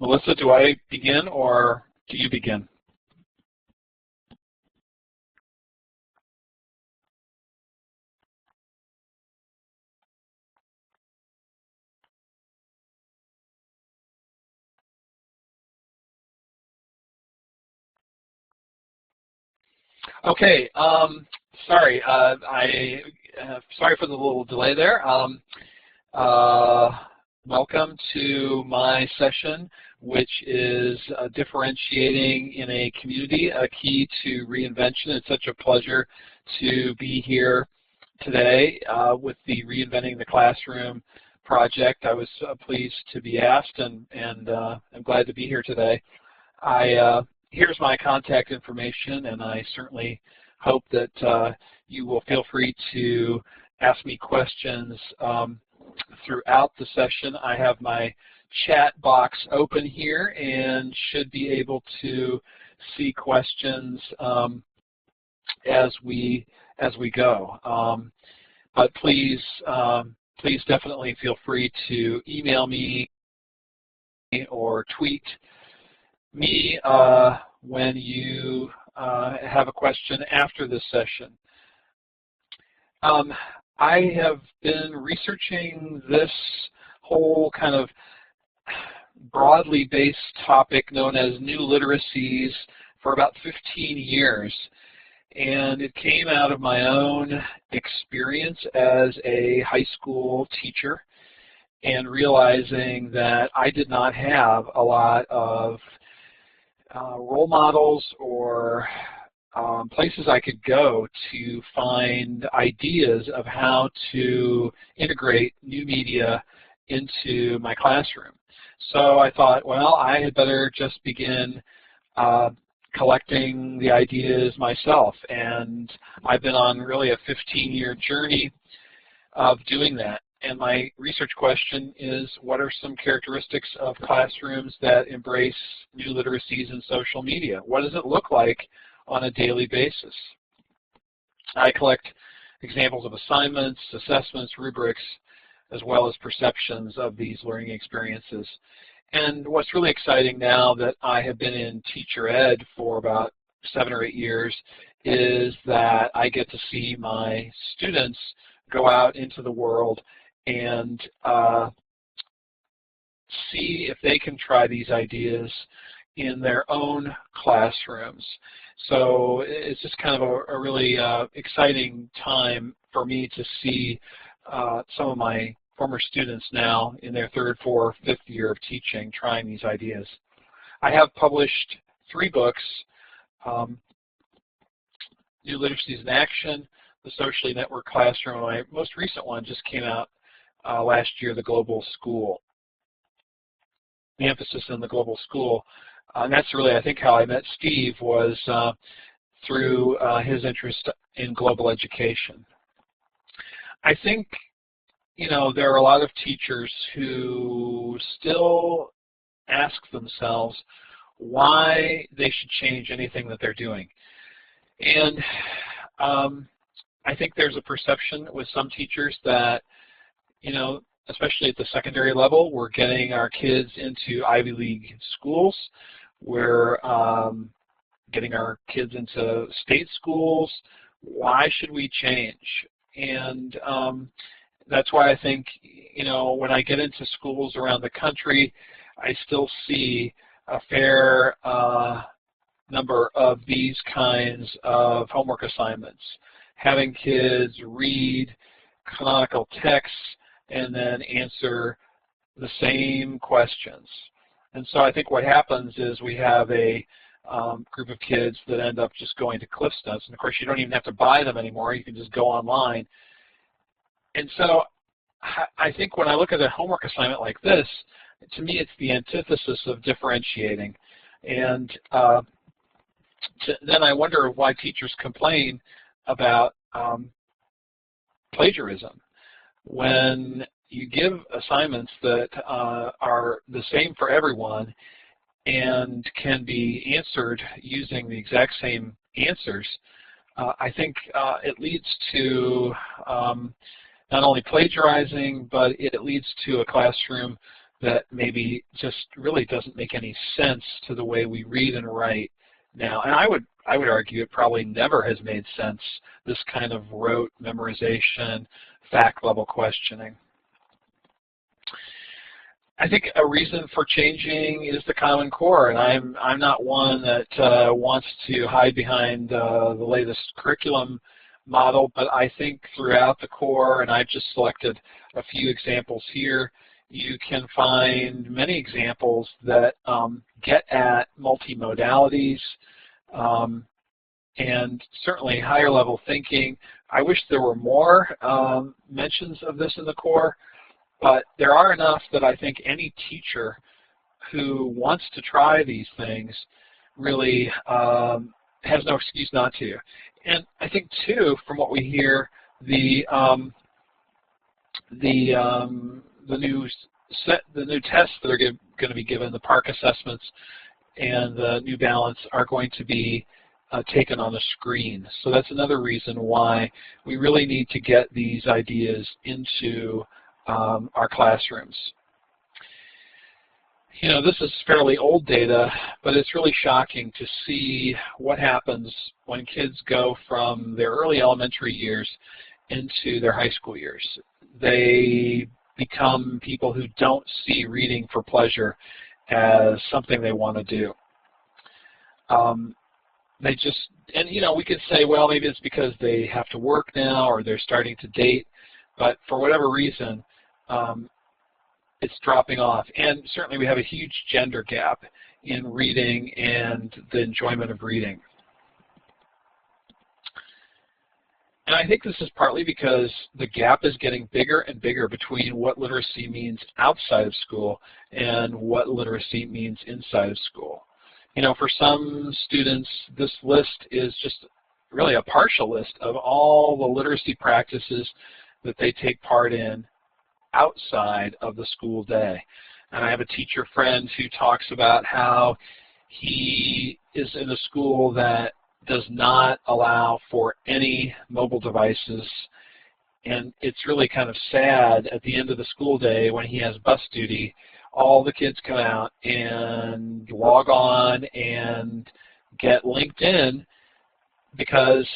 Melissa, do I begin or do you begin? Okay, sorry, sorry for the little delay there. Welcome to my session, which is differentiating in a community, a key to reinvention. It's such a pleasure to be here today with the Reinventing the Classroom project. I was pleased to be asked, and I'm glad to be here today. Here's my contact information, and I certainly hope that you will feel free to ask me questions throughout the session. I have my chat box open here and should be able to see questions as we go. But please definitely feel free to email me or tweet me when you have a question after this session. I have been researching this whole kind of broadly based topic known as new literacies for about 15 years. And it came out of my own experience as a high school teacher and realizing that I did not have a lot of role models or places I could go to find ideas of how to integrate new media into my classroom. So I thought, well, I had better just begin collecting the ideas myself, and I've been on really a 15-year journey of doing that. And my research question is, what are some characteristics of classrooms that embrace new literacies in social media? What does it look like on a daily basis? I collect examples of assignments, assessments, rubrics, as well as perceptions of these learning experiences. And what's really exciting now that I have been in teacher ed for about 7 or 8 years is that I get to see my students go out into the world and see if they can try these ideas in their own classrooms. So it's just kind of a really exciting time for me to see some of my former students now in their 3rd, 4th, 5th year of teaching trying these ideas. I have published 3 books, New Literacies in Action, The Socially Networked Classroom. My most recent one just came out last year, The Global School. The emphasis on the global school. And that's really, I think, how I met Steve was through his interest in global education. I think, you know, there are a lot of teachers who still ask themselves why they should change anything that they're doing. And I think there's a perception with some teachers that, you know, especially at the secondary level, we're getting our kids into Ivy League schools. We're getting our kids into state schools. Why should we change? And that's why I think, you know, when I get into schools around the country, I still see a fair number of these kinds of homework assignments. Having kids read canonical texts and then answer the same questions. And so I think what happens is we have a group of kids that end up just going to CliffsNotes. And of course, you don't even have to buy them anymore. You can just go online. And so I think when I look at a homework assignment like this, to me it's the antithesis of differentiating. And then I wonder why teachers complain about plagiarism. When you give assignments that are the same for everyone and can be answered using the exact same answers, I think it leads to not only plagiarizing, but it leads to a classroom that maybe just really doesn't make any sense to the way we read and write now. And I would argue it probably never has made sense, this kind of rote memorization, fact-level questioning. I think a reason for changing is the Common Core, and I'm not one that wants to hide behind the latest curriculum model, but I think throughout the core, and I've just selected a few examples here, you can find many examples that get at multimodalities and certainly higher level thinking. I wish there were more mentions of this in the core, but there are enough that I think any teacher who wants to try these things really has no excuse not to. And I think too, from what we hear, the new tests that are going to be given, the PARC assessments and the New Balance, are going to be taken on the screen. So that's another reason why we really need to get these ideas into our classrooms. You know, this is fairly old data, but it's really shocking to see what happens when kids go from their early elementary years into their high school years. They become people who don't see reading for pleasure as something they want to do. They just, and you know, we could say, well, maybe it's because they have to work now or they're starting to date, but for whatever reason, it's dropping off. And certainly we have a huge gender gap in reading and the enjoyment of reading. And I think this is partly because the gap is getting bigger and bigger between what literacy means outside of school and what literacy means inside of school. You know, for some students, this list is just really a partial list of all the literacy practices that they take part in outside of the school day. And I have a teacher friend who talks about how he is in a school that does not allow for any mobile devices, and it's really kind of sad at the end of the school day when he has bus duty, all the kids come out and log on and get linked in because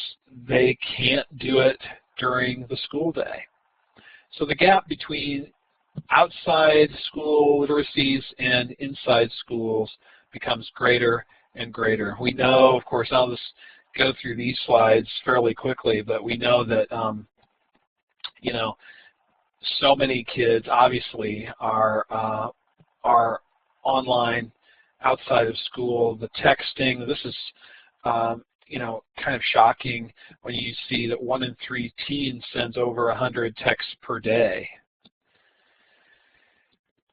they can't do it during the school day. So the gap between outside school literacies and inside schools becomes greater and greater. We know, of course, I'll just go through these slides fairly quickly, but we know that, you know, so many kids obviously are online outside of school. The texting, this is, you know, kind of shocking when you see that 1 in 3 teens sends over 100 texts per day.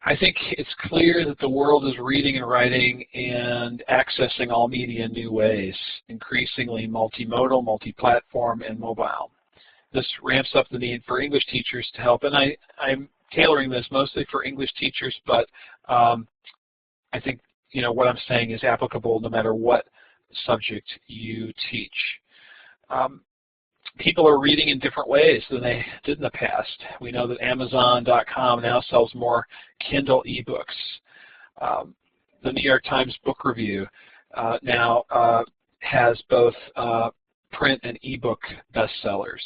I think it's clear that the world is reading and writing and accessing all media in new ways, increasingly multimodal, multi-platform, and mobile. This ramps up the need for English teachers to help, and I'm tailoring this mostly for English teachers, but I think, you know, what I'm saying is applicable no matter what subject you teach. People are reading in different ways than they did in the past. We know that Amazon.com now sells more Kindle ebooks. The New York Times Book Review now has both print and ebook bestsellers.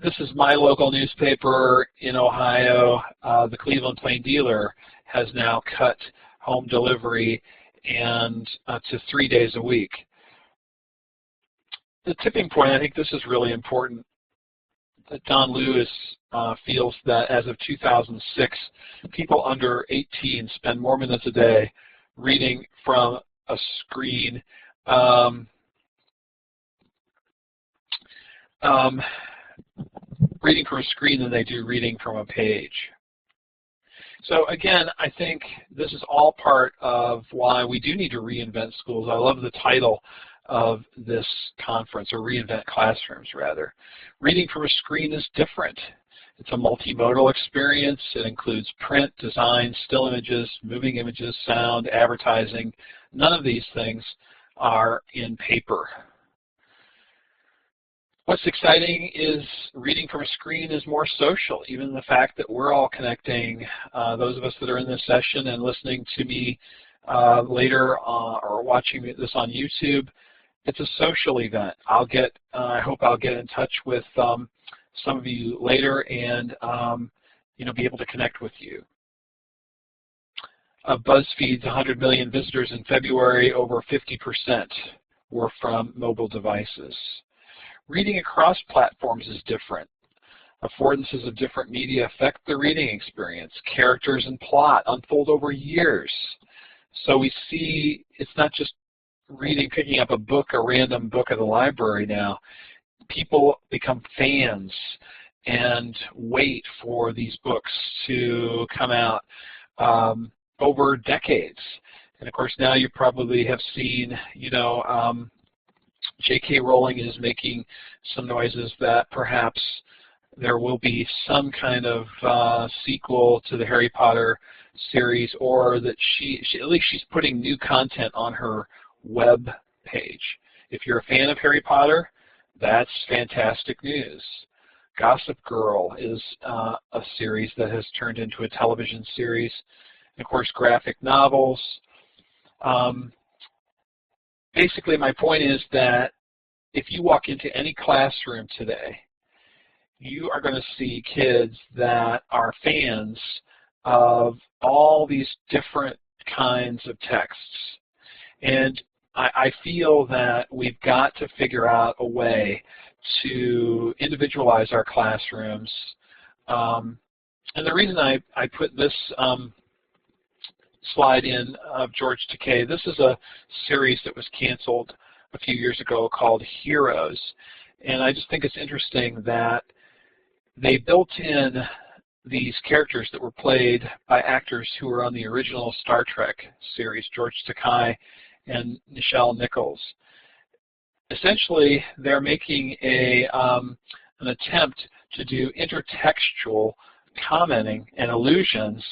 This is my local newspaper in Ohio. The Cleveland Plain Dealer has now cut home delivery and to 3 days a week. The tipping point, I think this is really important, that Don Lewis feels that as of 2006, people under 18 spend more minutes a day reading from a screen than they do reading from a page. So again, I think this is all part of why we do need to reinvent schools. I love the title of this conference, or Reinvent Classrooms, rather. Reading from a screen is different. It's a multimodal experience. It includes print, design, still images, moving images, sound, advertising. None of these things are in paper. What's exciting is reading from a screen is more social. Even the fact that we're all connecting, those of us that are in this session and listening to me later or watching this on YouTube, it's a social event. I hope I'll get in touch with some of you later and be able to connect with you. BuzzFeed's 100 million visitors in February, over 50% were from mobile devices. Reading across platforms is different. Affordances of different media affect the reading experience. Characters and plot unfold over years. So we see it's not just reading, picking up a book, a random book at the library now. People become fans and wait for these books to come out over decades. And of course now you probably have seen, J.K. Rowling is making some noises that perhaps there will be some kind of sequel to the Harry Potter series, or that at least she's putting new content on her web page. If you're a fan of Harry Potter, that's fantastic news. Gossip Girl is a series that has turned into a television series. And of course, graphic novels. Basically, my point is that if you walk into any classroom today, you are going to see kids that are fans of all these different kinds of texts. And I feel that we've got to figure out a way to individualize our classrooms. And the reason I put this slide in of George Takei, this is a series that was canceled a few years ago called Heroes. And I just think it's interesting that they built in these characters that were played by actors who were on the original Star Trek series, George Takei and Nichelle Nichols. Essentially, they're making an attempt to do intertextual commenting and allusions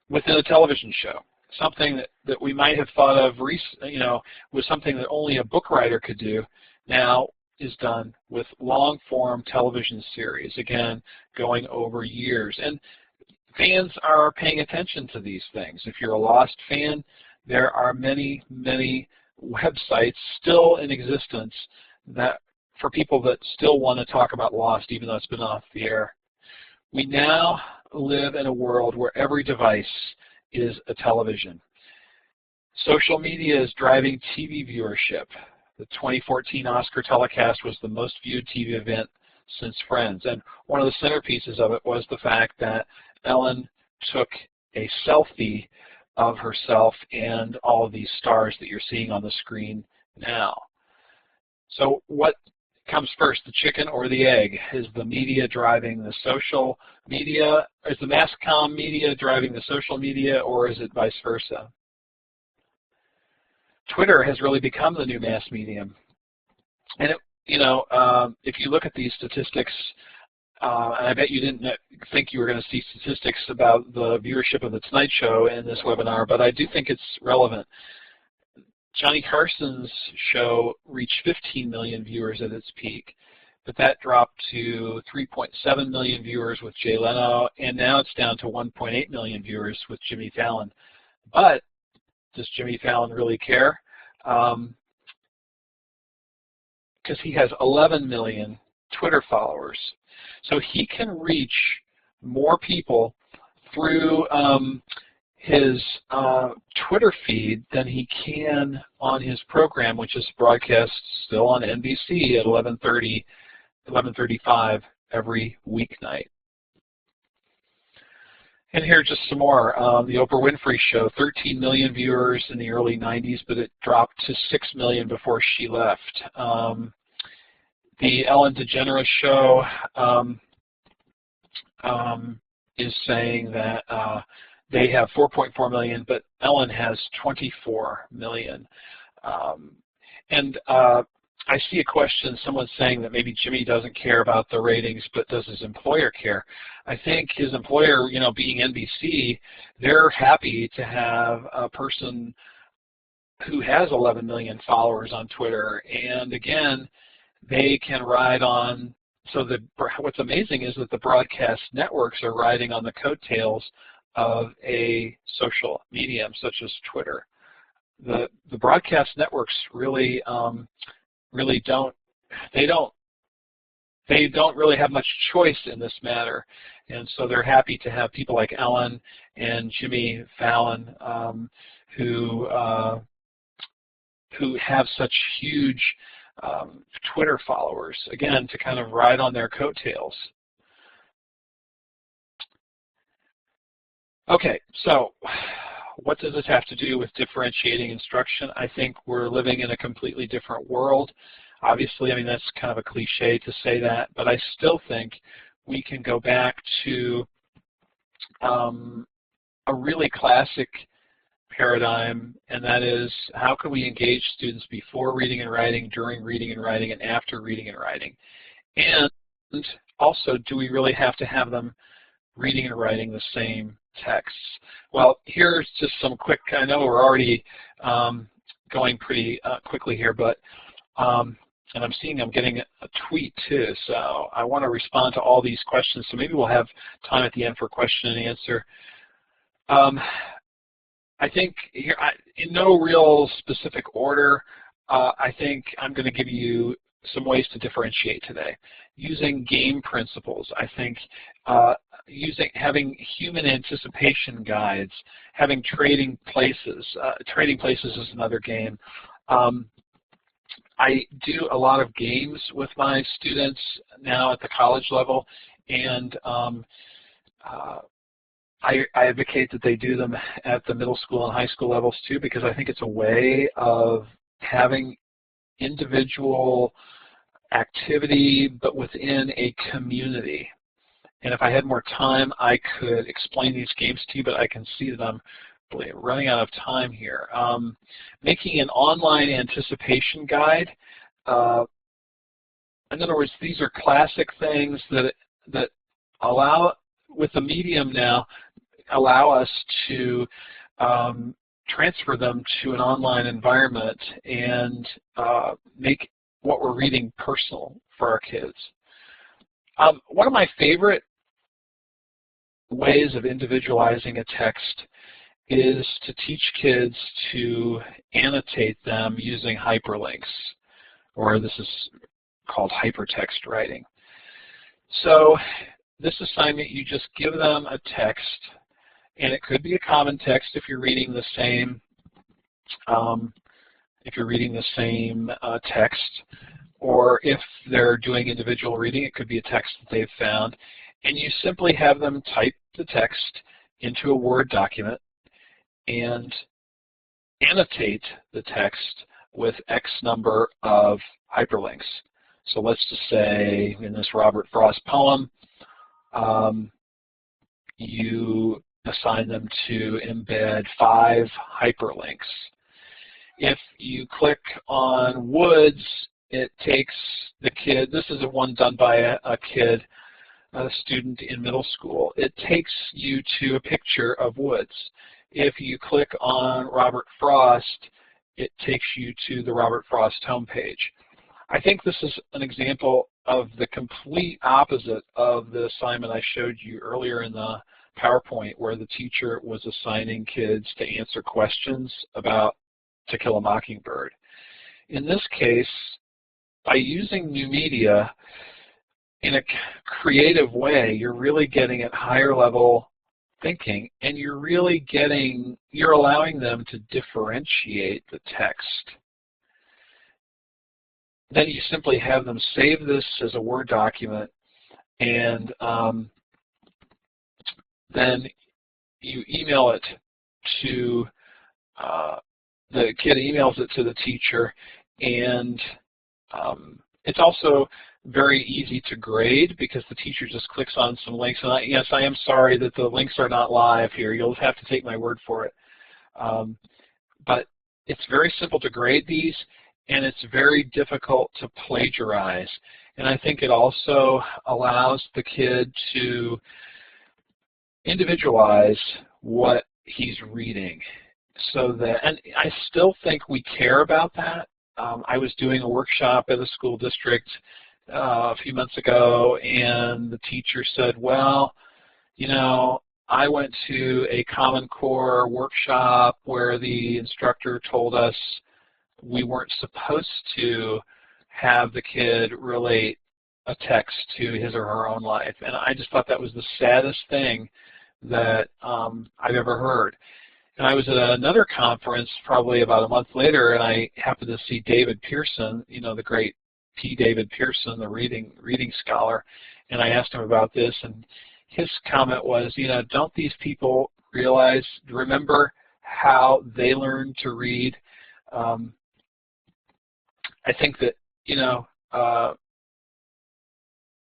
within a television show. Something that we might have thought of, was something that only a book writer could do, now is done with long-form television series, again, going over years. And fans are paying attention to these things. If you're a Lost fan, there are many, many websites still in existence that for people that still want to talk about Lost, even though it's been off the air. We now live in a world where every device is a television. Social media is driving TV viewership. The 2014 Oscar telecast was the most viewed TV event since Friends, and one of the centerpieces of it was the fact that Ellen took a selfie of herself and all of these stars that you're seeing on the screen now. So what comes first, the chicken or the egg? Is the media driving the social media? Is the mass comm media driving the social media, or is it vice versa? Twitter has really become the new mass medium. And if you look at these statistics, and I bet you didn't think you were going to see statistics about the viewership of The Tonight Show in this webinar, but I do think it's relevant. Johnny Carson's show reached 15 million viewers at its peak, but that dropped to 3.7 million viewers with Jay Leno, and now it's down to 1.8 million viewers with Jimmy Fallon. But does Jimmy Fallon really care? Because he has 11 million Twitter followers. So he can reach more people through his Twitter feed than he can on his program, which is broadcast still on NBC at 11:35 every weeknight. And here are just some more. The Oprah Winfrey Show, 13 million viewers in the early 90s, but it dropped to 6 million before she left. The Ellen DeGeneres Show is saying that they have 4.4 million, but Ellen has 24 million. And I see a question, someone saying that maybe Jimmy doesn't care about the ratings, but does his employer care? I think his employer, being NBC, they're happy to have a person who has 11 million followers on Twitter, and again, they can ride on. So what's amazing is that the broadcast networks are riding on the coattails of a social medium such as Twitter. The broadcast networks really don't really have much choice in this matter, and so they're happy to have people like Ellen and Jimmy Fallon who have such huge Twitter followers, again, to kind of ride on their coattails. Okay, so what does this have to do with differentiating instruction? I think we're living in a completely different world. Obviously, I mean, that's kind of a cliche to say that, but I still think we can go back to a really classic paradigm, and that is how can we engage students before reading and writing, during reading and writing, and after reading and writing? And also, do we really have to have them reading and writing the same texts? Well, here's just some quick, I know we're already going pretty quickly here, but and I'm seeing I'm getting a tweet too, so I want to respond to all these questions, so maybe we'll have time at the end for question and answer. I think here, in no real specific order, I think I'm going to give you some ways to differentiate today. Using game principles, I think having human anticipation guides, having trading places. Trading places is another game. I do a lot of games with my students now at the college level, and I advocate that they do them at the middle school and high school levels too, because I think it's a way of having individual activity but within a community. And if I had more time, I could explain these games to you, but I can see that I'm running out of time here. Making an online anticipation guide. In other words, these are classic things that allow, with the medium now, allow us to transfer them to an online environment and make what we're reading personal for our kids. One of my favorite ways of individualizing a text is to teach kids to annotate them using hyperlinks, or this is called hypertext writing. So this assignment, you just give them a text, and it could be a common text if you're reading the same text, or if they're doing individual reading, it could be a text that they've found, and you simply have them type the text into a Word document and annotate the text with X number of hyperlinks. So let's just say in this Robert Frost poem, you assign them to embed 5 hyperlinks. If you click on Woods, it takes the kid, this is one done by a kid, a student in middle school. It takes you to a picture of Woods. If you click on Robert Frost, it takes you to the Robert Frost homepage. I think this is an example of the complete opposite of the assignment I showed you earlier in the PowerPoint, where the teacher was assigning kids to answer questions about To Kill a Mockingbird. In this case, by using new media in a creative way, you're really getting at higher level thinking, and you're allowing them to differentiate the text. Then you simply have them save this as a Word document, and then you email it to, the kid emails it to the teacher, and it's also very easy to grade because the teacher just clicks on some links. And yes, I am sorry that the links are not live here. You'll have to take my word for it. But it's very simple to grade these, and it's very difficult to plagiarize. And I think it also allows the kid to individualize what he's reading. so that, and I still think we care about that. I was doing a workshop at a school district a few months ago, and the teacher said, well, you know, I went to a Common Core workshop where the instructor told us we weren't supposed to have the kid relate a text to his or her own life. And I just thought that was the saddest thing that I've ever heard. And I was at another conference probably about a month later, and I happened to see David Pearson, you know, the great P. David Pearson, the reading scholar, and I asked him about this, and his comment was, you know, don't these people remember how they learned to read? I think that, you know,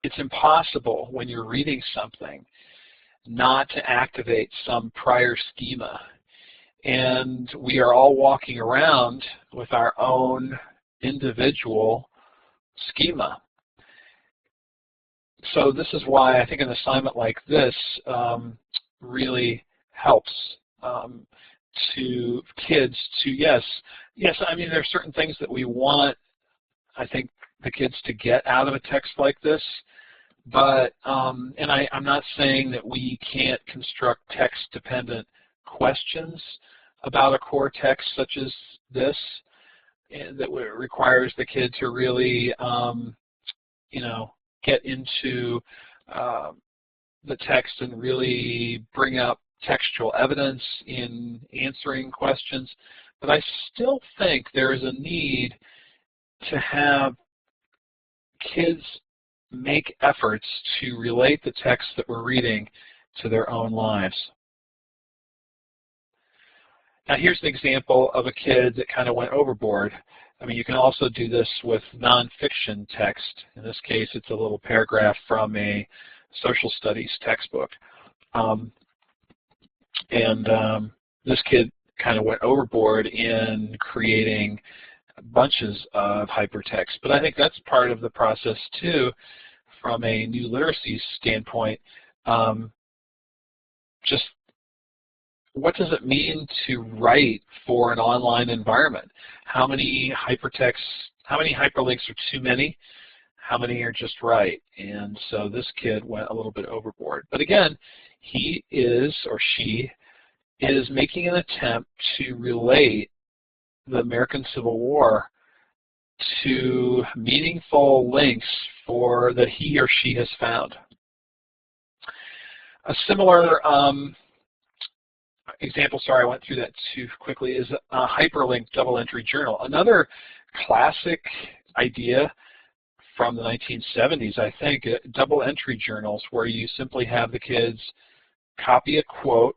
it's impossible when you're reading something not to activate some prior schema. And we are all walking around with our own individual schema. So this is why I think an assignment like this really helps to kids to, yes, I mean, there are certain things that we want, I think, the kids to get out of a text like this, but, and I'm not saying that we can't construct text-dependent questions about a core text such as this that requires the kid to really, you know, get into the text and really bring up textual evidence in answering questions. But I still think there is a need to have kids make efforts to relate the text that we're reading to their own lives. Now here's an example of a kid that kind of went overboard. I mean, you can also do this with nonfiction text. In this case, it's a little paragraph from a social studies textbook. This kid kind of went overboard in creating bunches of hypertext. But I think that's part of the process too, from a new literacies standpoint. Just what does it mean to write for an online environment? How many hypertexts, how many hyperlinks are too many? How many are just right? And so this kid went a little bit overboard. But again, he is, or she is, making an attempt to relate the American Civil War to meaningful links that he or she has found. A similar example, sorry I went through that too quickly, is a hyperlinked double entry journal. Another classic idea from the 1970s, I think, double entry journals where you simply have the kids copy a quote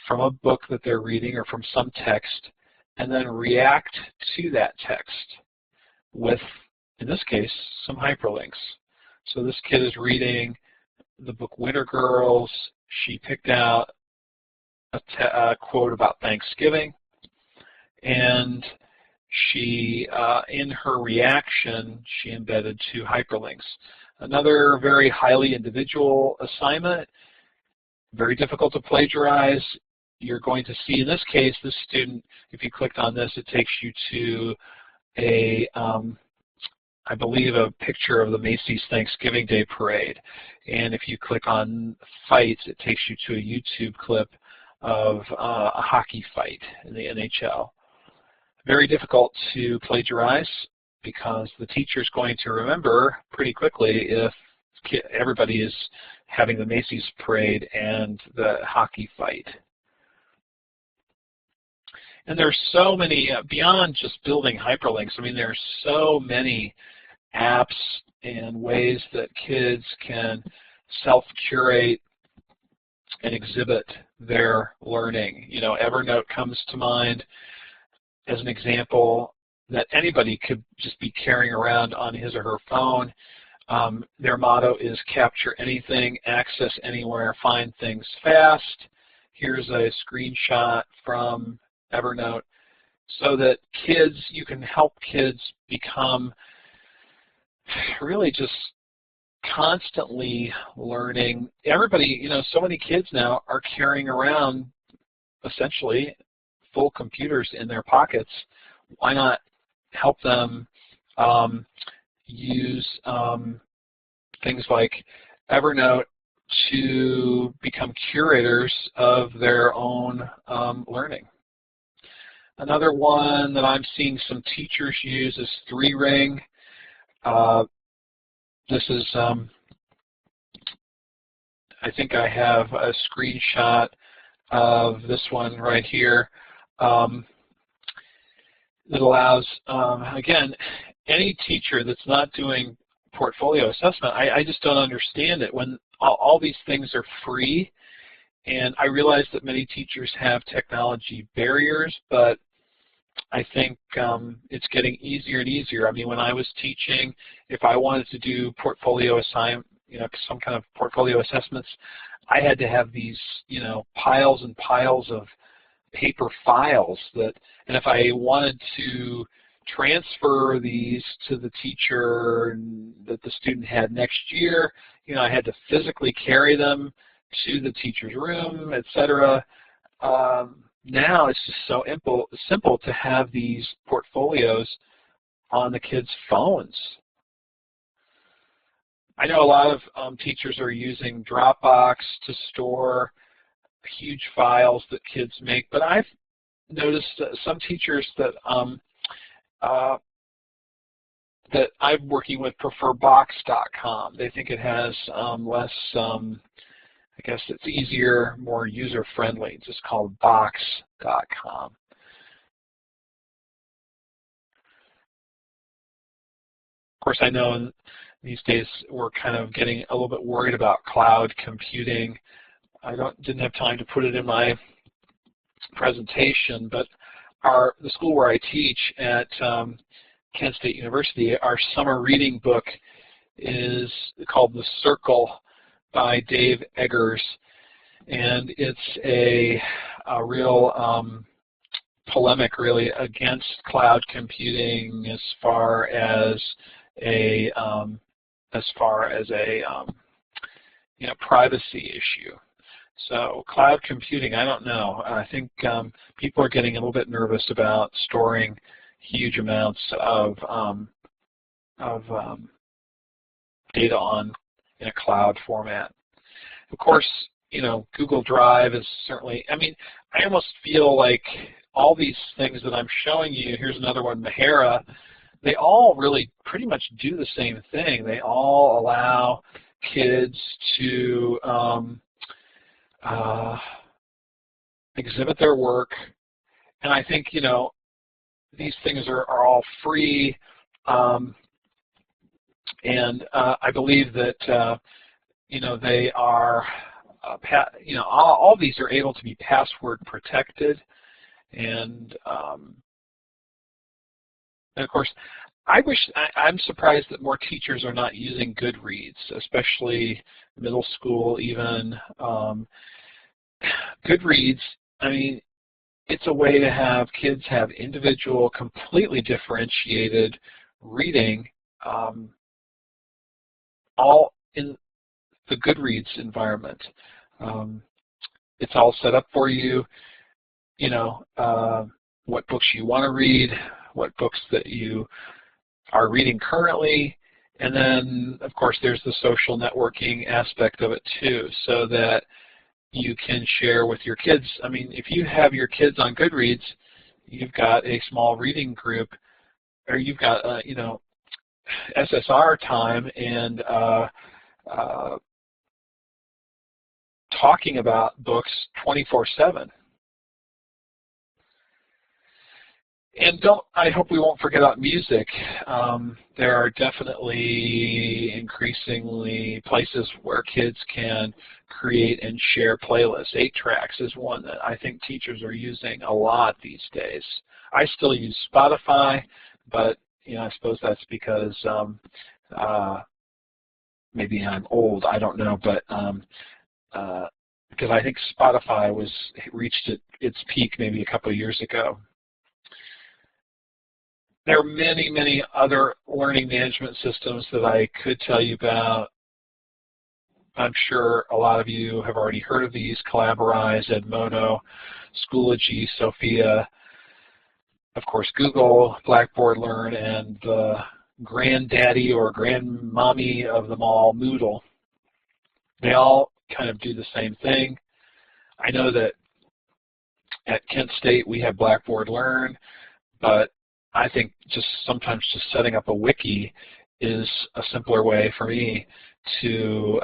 from a book that they're reading or from some text and then react to that text with, in this case, some hyperlinks. So this kid is reading the book Winter Girls. She picked out a quote about Thanksgiving, and she, in her reaction, she embedded 2 hyperlinks. Another very highly individual assignment, very difficult to plagiarize. You're going to see, in this case, this student, if you clicked on this, it takes you to a, I believe, a picture of the Macy's Thanksgiving Day Parade. And if you click on fights, it takes you to a YouTube clip of a hockey fight in the NHL. Very difficult to plagiarize because the teacher's going to remember pretty quickly if everybody is having the Macy's parade and the hockey fight. And there's so many, beyond just building hyperlinks, I mean, there's so many apps and ways that kids can self-curate and exhibit their learning. You know, Evernote comes to mind as an example that anybody could just be carrying around on his or her phone. Their motto is capture anything, access anywhere, find things fast. Here's a screenshot from Evernote so that kids, you can help kids become really just constantly learning. Everybody, you know, so many kids now are carrying around essentially full computers in their pockets, why not help them use things like Evernote to become curators of their own learning. Another one that I'm seeing some teachers use is 3Ring. This is, I think I have a screenshot of this one right here. That allows, again, any teacher that's not doing portfolio assessment, I just don't understand it. When all these things are free, and I realize that many teachers have technology barriers, but I think it's getting easier and easier. I mean, when I was teaching, if I wanted to do portfolio some kind of portfolio assessments, I had to have these, piles and piles of paper files and if I wanted to transfer these to the teacher that the student had next year, I had to physically carry them to the teacher's room, etc. Now it's just so simple to have these portfolios on the kids' phones. I know a lot of teachers are using Dropbox to store huge files that kids make, but I've noticed that some teachers that that I'm working with prefer box.com. They think it has less, I guess it's easier, more user-friendly. It's just called box.com. Of course, I know these days we're kind of getting a little bit worried about cloud computing. I didn't have time to put it in my presentation, but the school where I teach at Kent State University, our summer reading book is called The Circle by Dave Eggers, and it's a real polemic, really, against cloud computing as far as a privacy issue. So cloud computing, I don't know. I think people are getting a little bit nervous about storing huge amounts of data in a cloud format. Of course, Google Drive is certainly, I almost feel like all these things that I'm showing you, here's another one, Mahara, they all really pretty much do the same thing. They all allow kids to exhibit their work, and I think these things are all free, and I believe that they are all these are able to be password protected, and of course I'm surprised that more teachers are not using Goodreads, especially middle school even. Goodreads, it's a way to have kids have individual, completely differentiated reading, all in the Goodreads environment. It's all set up for you, what books you want to read, what books that you are reading currently, and then, of course, there's the social networking aspect of it too, so that you can share with your kids. If you have your kids on Goodreads, you've got a small reading group, or you've got, SSR time and talking about books 24/7. And I hope we won't forget about music. There are definitely increasingly places where kids can create and share playlists. 8-Tracks is one that I think teachers are using a lot these days. I still use Spotify, but I suppose that's because maybe I'm old, I don't know, but because I think Spotify reached its peak maybe a couple of years ago. There are many, many other learning management systems that I could tell you about. I'm sure a lot of you have already heard of these: Collaborize, Edmodo. Schoology, Sophia, of course Google, Blackboard Learn, and the granddaddy or grandmommy of them all, Moodle. They all kind of do the same thing. I know that at Kent State we have Blackboard Learn, but I think just sometimes just setting up a wiki is a simpler way for me to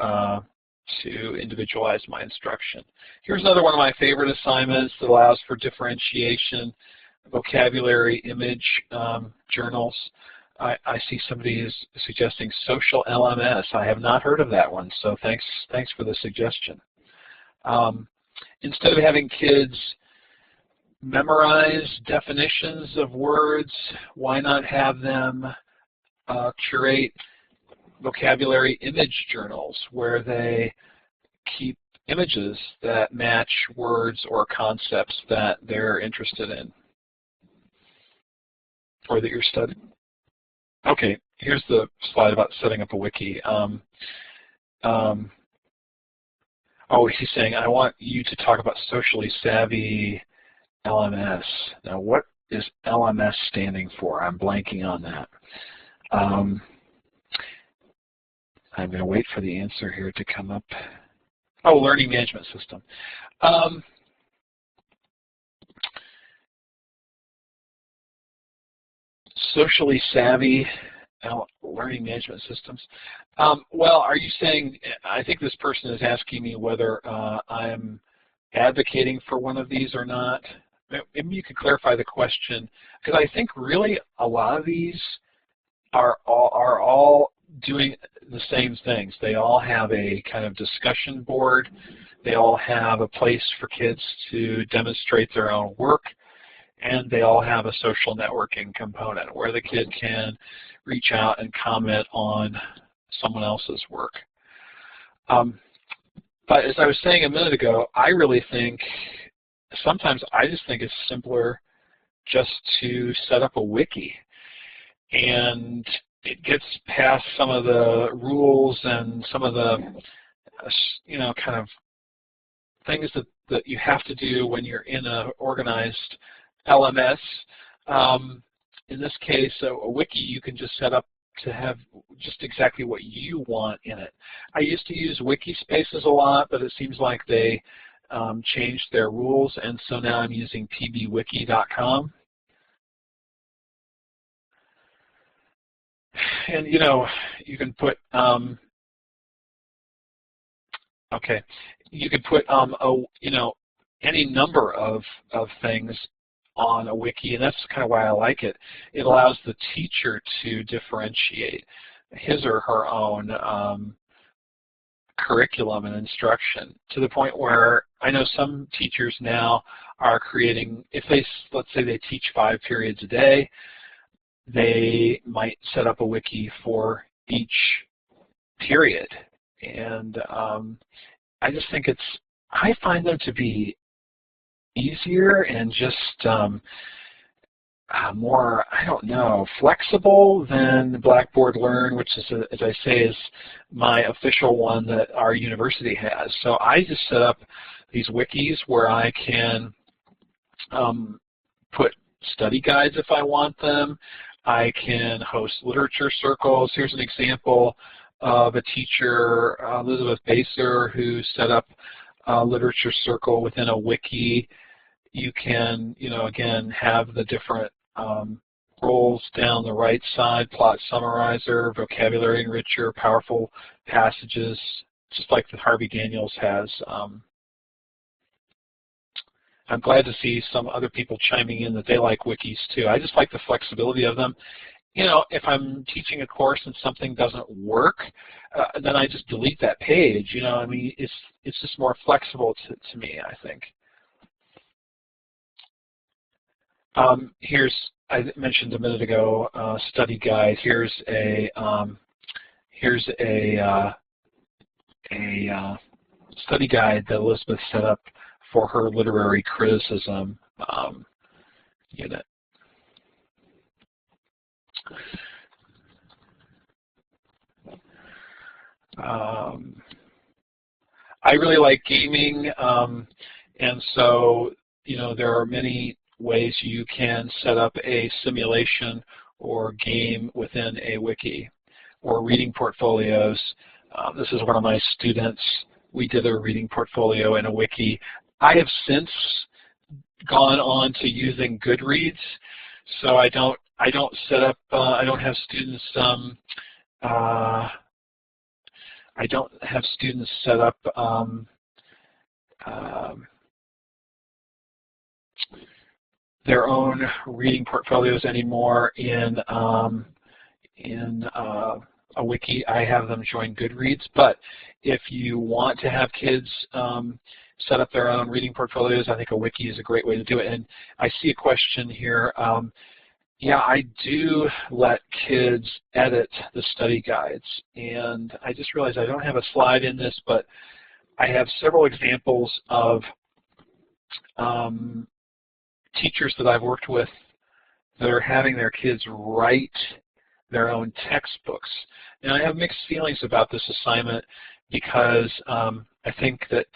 individualize my instruction. Here's another one of my favorite assignments that allows for differentiation, vocabulary, image journals. I see somebody is suggesting social LMS. I have not heard of that one, so thanks for the suggestion. Instead of having kids memorize definitions of words, why not have them curate vocabulary image journals where they keep images that match words or concepts that they're interested in or that you're studying. Okay, here's the slide about setting up a wiki. Oh, he's saying, I want you to talk about socially savvy LMS. Now, what is LMS standing for? I'm blanking on that. I'm going to wait for the answer here to come up. Oh, learning management system. Socially savvy learning management systems. Well, are you saying, I think this person is asking me whether I'm advocating for one of these or not. Maybe you could clarify the question, because I think really a lot of these are all doing the same things. They all have a kind of discussion board. They all have a place for kids to demonstrate their own work. And they all have a social networking component where the kid can reach out and comment on someone else's work. But as I was saying a minute ago, I really think sometimes I just think it's simpler just to set up a wiki. And it gets past some of the rules and some of the, kind of things that you have to do when you're in an organized LMS. In this case, a wiki you can just set up to have just exactly what you want in it. I used to use wiki spaces a lot, but it seems like they changed their rules, and so now I'm using pbwiki.com. And you can put you could put any number of things on a wiki, and that's kind of why I like it. It allows the teacher to differentiate his or her own curriculum and instruction, to the point where I know some teachers now are creating, if they, let's say they teach 5 periods a day, they might set up a wiki for each period. And I just think I find them to be easier and just more, I don't know, flexible than Blackboard Learn, which is, as I say, is my official one that our university has. So I just set up these wikis where I can put study guides if I want them. I can host literature circles. Here's an example of a teacher, Elizabeth Baser, who set up a literature circle within a wiki. You can, again, have the different roles down the right side: plot summarizer, vocabulary enricher, powerful passages, just like that Harvey Daniels has. I'm glad to see some other people chiming in that they like wikis too. I just like the flexibility of them. If I'm teaching a course and something doesn't work, then I just delete that page. I mean, it's just more flexible to me, I think. Here's, I mentioned a minute ago, study guide. Here's a study guide that Elizabeth set up for her literary criticism unit. I really like gaming, and so there are many ways you can set up a simulation or game within a wiki, or reading portfolios. This is one of my students. We did a reading portfolio in a wiki. I have since gone on to using Goodreads, so I don't set up. I don't have students. I don't have students set up their own reading portfolios anymore in a wiki. I have them join Goodreads, but if you want to have kids set up their own reading portfolios, I think a wiki is a great way to do it. And I see a question here. Yeah, I do let kids edit the study guides, and I just realized I don't have a slide in this, but I have several examples of teachers that I've worked with that are having their kids write their own textbooks. And I have mixed feelings about this assignment because I think that,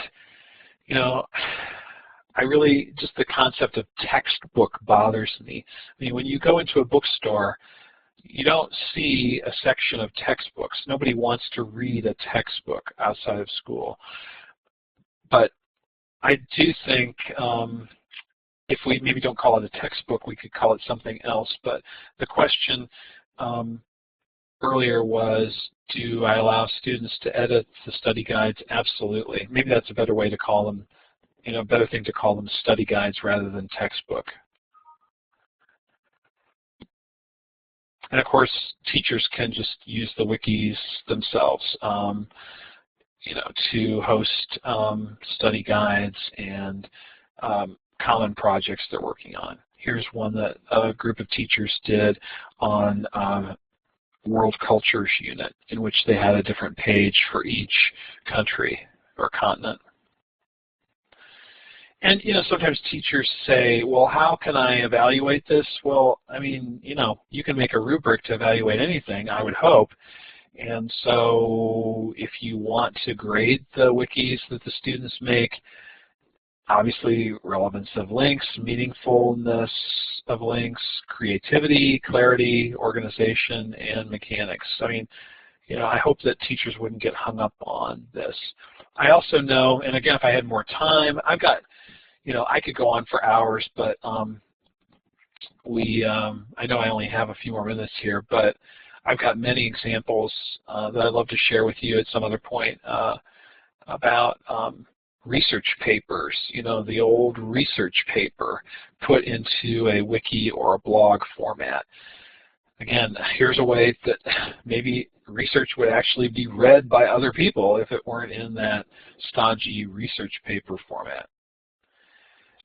just the concept of textbook bothers me. I mean, when you go into a bookstore, you don't see a section of textbooks. Nobody wants to read a textbook outside of school. But I do think if we maybe don't call it a textbook, we could call it something else. But the question earlier was, do I allow students to edit the study guides? Absolutely. Maybe that's a better way to call them, a better thing to call them study guides rather than textbook. And of course, teachers can just use the wikis themselves, to host study guides and common projects they're working on. Here's one that a group of teachers did on World Cultures Unit, in which they had a different page for each country or continent. And sometimes teachers say, well, how can I evaluate this? Well, I mean, you can make a rubric to evaluate anything, I would hope. And so if you want to grade the wikis that the students make, obviously relevance of links, meaningfulness of links, creativity, clarity, organization, and mechanics. I mean, I hope that teachers wouldn't get hung up on this. I also know, and again, if I had more time, I've got, I could go on for hours, but I know I only have a few more minutes here, but I've got many examples that I'd love to share with you at some other point about research papers, the old research paper put into a wiki or a blog format. Again, here's a way that maybe research would actually be read by other people if it weren't in that stodgy research paper format.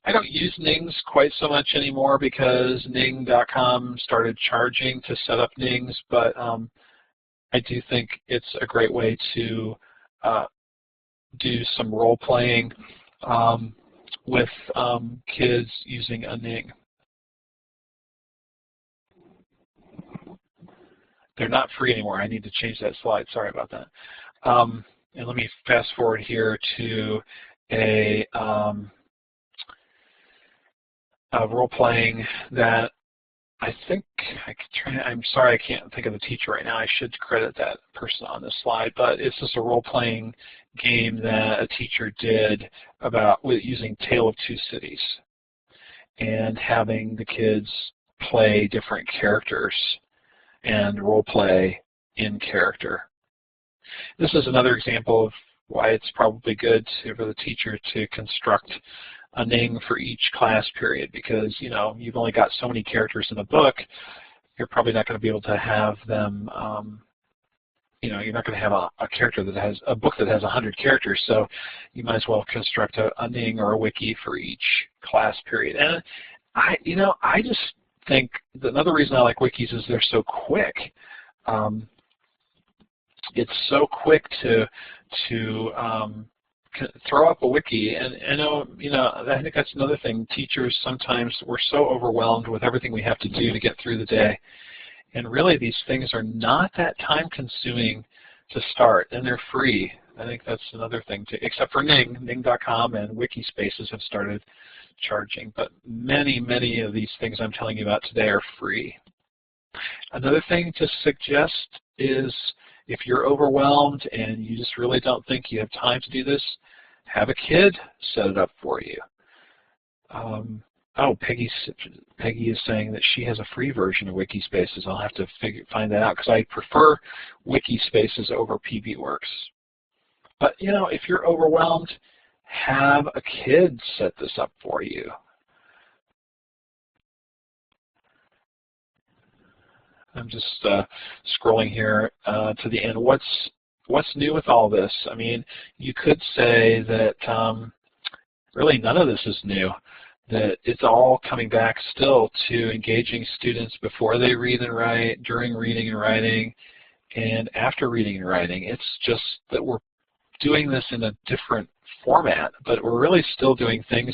I don't use Nings quite so much anymore because Ning.com started charging to set up Nings, but I do think it's a great way to do some role-playing with kids using a Ning. They're not free anymore. I need to change that slide. Sorry about that. And let me fast forward here to a role-playing that I think I could try. I'm sorry I can't think of the teacher right now. I should credit that person on this slide, but it's just a role-playing game that a teacher did with using Tale of Two Cities and having the kids play different characters and role-play in character. This is another example of why it's probably good for the teacher to construct a Ning for each class period, because you've only got so many characters in a book. You're probably not going to be able to have them. You're not going to have a character that has a book that has 100 characters. So you might as well construct a Ning or a wiki for each class period. And I just think that another reason I like wikis is they're so quick. It's so quick to throw up a wiki, and I think that's another thing. Teachers sometimes, we're so overwhelmed with everything we have to do to get through the day, and really these things are not that time-consuming to start, and they're free. I think that's another thing too, except for Ning. Ning.com and Wikispaces have started charging, but many of these things I'm telling you about today are free. Another thing to suggest is if you're overwhelmed and you just really don't think you have time to do this, have a kid set it up for you. Oh, Peggy is saying that she has a free version of Wikispaces. I'll have to find that out because I prefer Wikispaces over PBWorks. But you know, if you're overwhelmed, have a kid set this up for you. I'm just scrolling here to the end. What's new with all this? I mean, you could say that really none of this is new, that it's all coming back still to engaging students before they read and write, during reading and writing, and after reading and writing. It's just that we're doing this in a different format, but we're really still doing things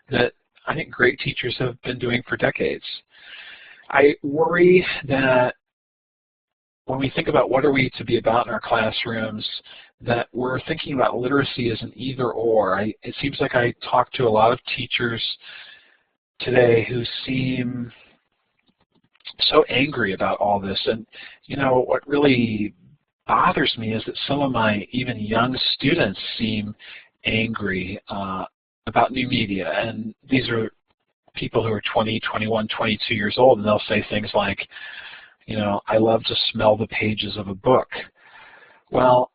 that I think great teachers have been doing for decades. I worry that when we think about what are we to be about in our classrooms, that we're thinking about literacy as an either-or. It seems like I talk to a lot of teachers today who seem so angry about all this. And you know, what really bothers me is that some of my even young students seem angry about new media. And these are people who are 20, 21, 22 years old, and they'll say things like, you know, I love to smell the pages of a book. Well,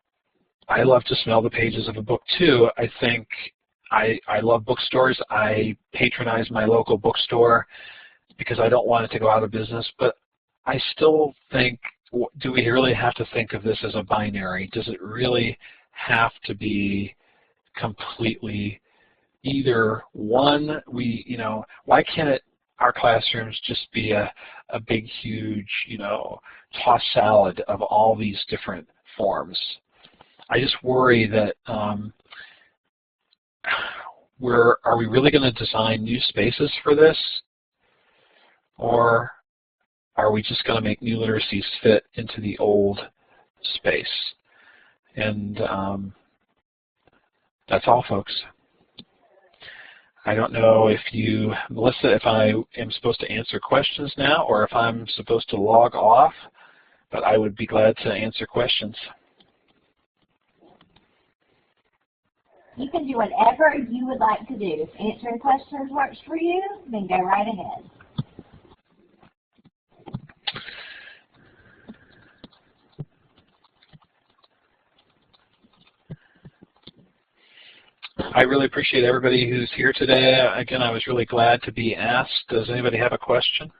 I love to smell the pages of a book too. I think I love bookstores. I patronize my local bookstore because I don't want it to go out of business, but I still think, do we really have to think of this as a binary? Does it really have to be completely either one? You know, why can't our classrooms just be a big, huge, you know, tossed salad of all these different forms? I just worry that are we really going to design new spaces for this, or are we just going to make new literacies fit into the old space? And that's all, folks. I don't know if you, Melissa, if I am supposed to answer questions now or if I'm supposed to log off, but I would be glad to answer questions. You can do whatever you would like to do. If answering questions works for you, then go right ahead. I really appreciate everybody who's here today. Again, I was really glad to be asked. Does anybody have a question?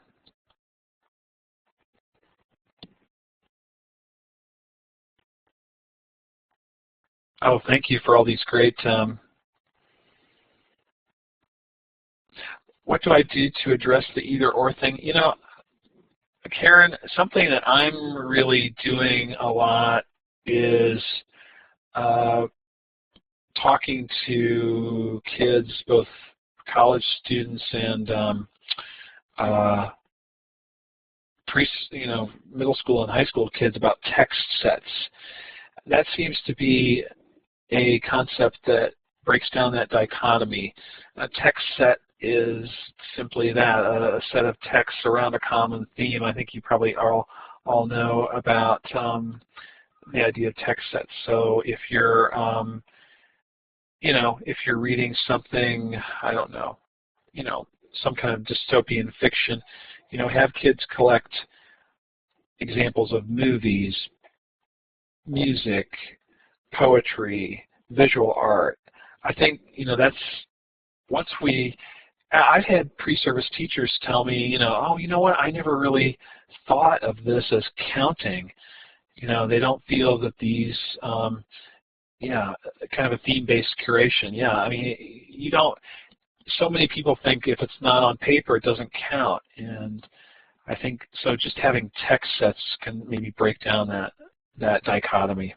Oh, thank you for all these great, what do I do to address the either or thing? You know, Karen, something that I'm really doing a lot is talking to kids, both college students and middle school and high school kids about text sets. That seems to be a concept that breaks down that dichotomy. A text set is simply that, a set of texts around a common theme. I think you probably all know about the idea of text sets. So if you're if you're reading something, I don't know, some kind of dystopian fiction, have kids collect examples of movies, music, poetry, visual art. I think, that's once I've had pre-service teachers tell me, oh, you know what, I never really thought of this as counting. They don't feel that these, kind of a theme-based curation. Yeah, I mean, so many people think if it's not on paper, it doesn't count. And I think, so just having text sets can maybe break down that dichotomy.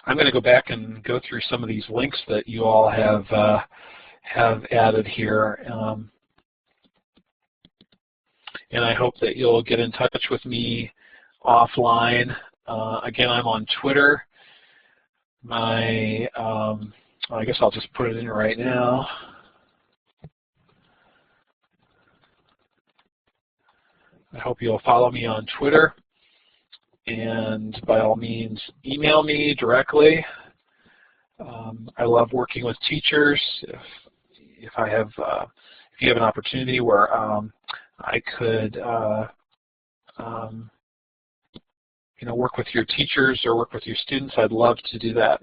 I'm going to go back and go through some of these links that you all have added here. And I hope that you'll get in touch with me offline. Again, I'm on Twitter. my, I guess I'll just put it in right now. I hope you'll follow me on Twitter, and by all means, email me directly. I love working with teachers. If you have an opportunity where I could, work with your teachers or work with your students, I'd love to do that.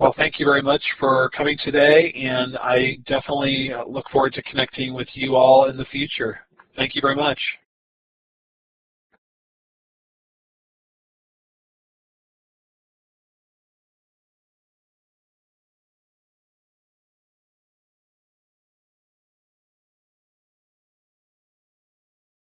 Well, thank you very much for coming today, and I definitely look forward to connecting with you all in the future. Thank you very much.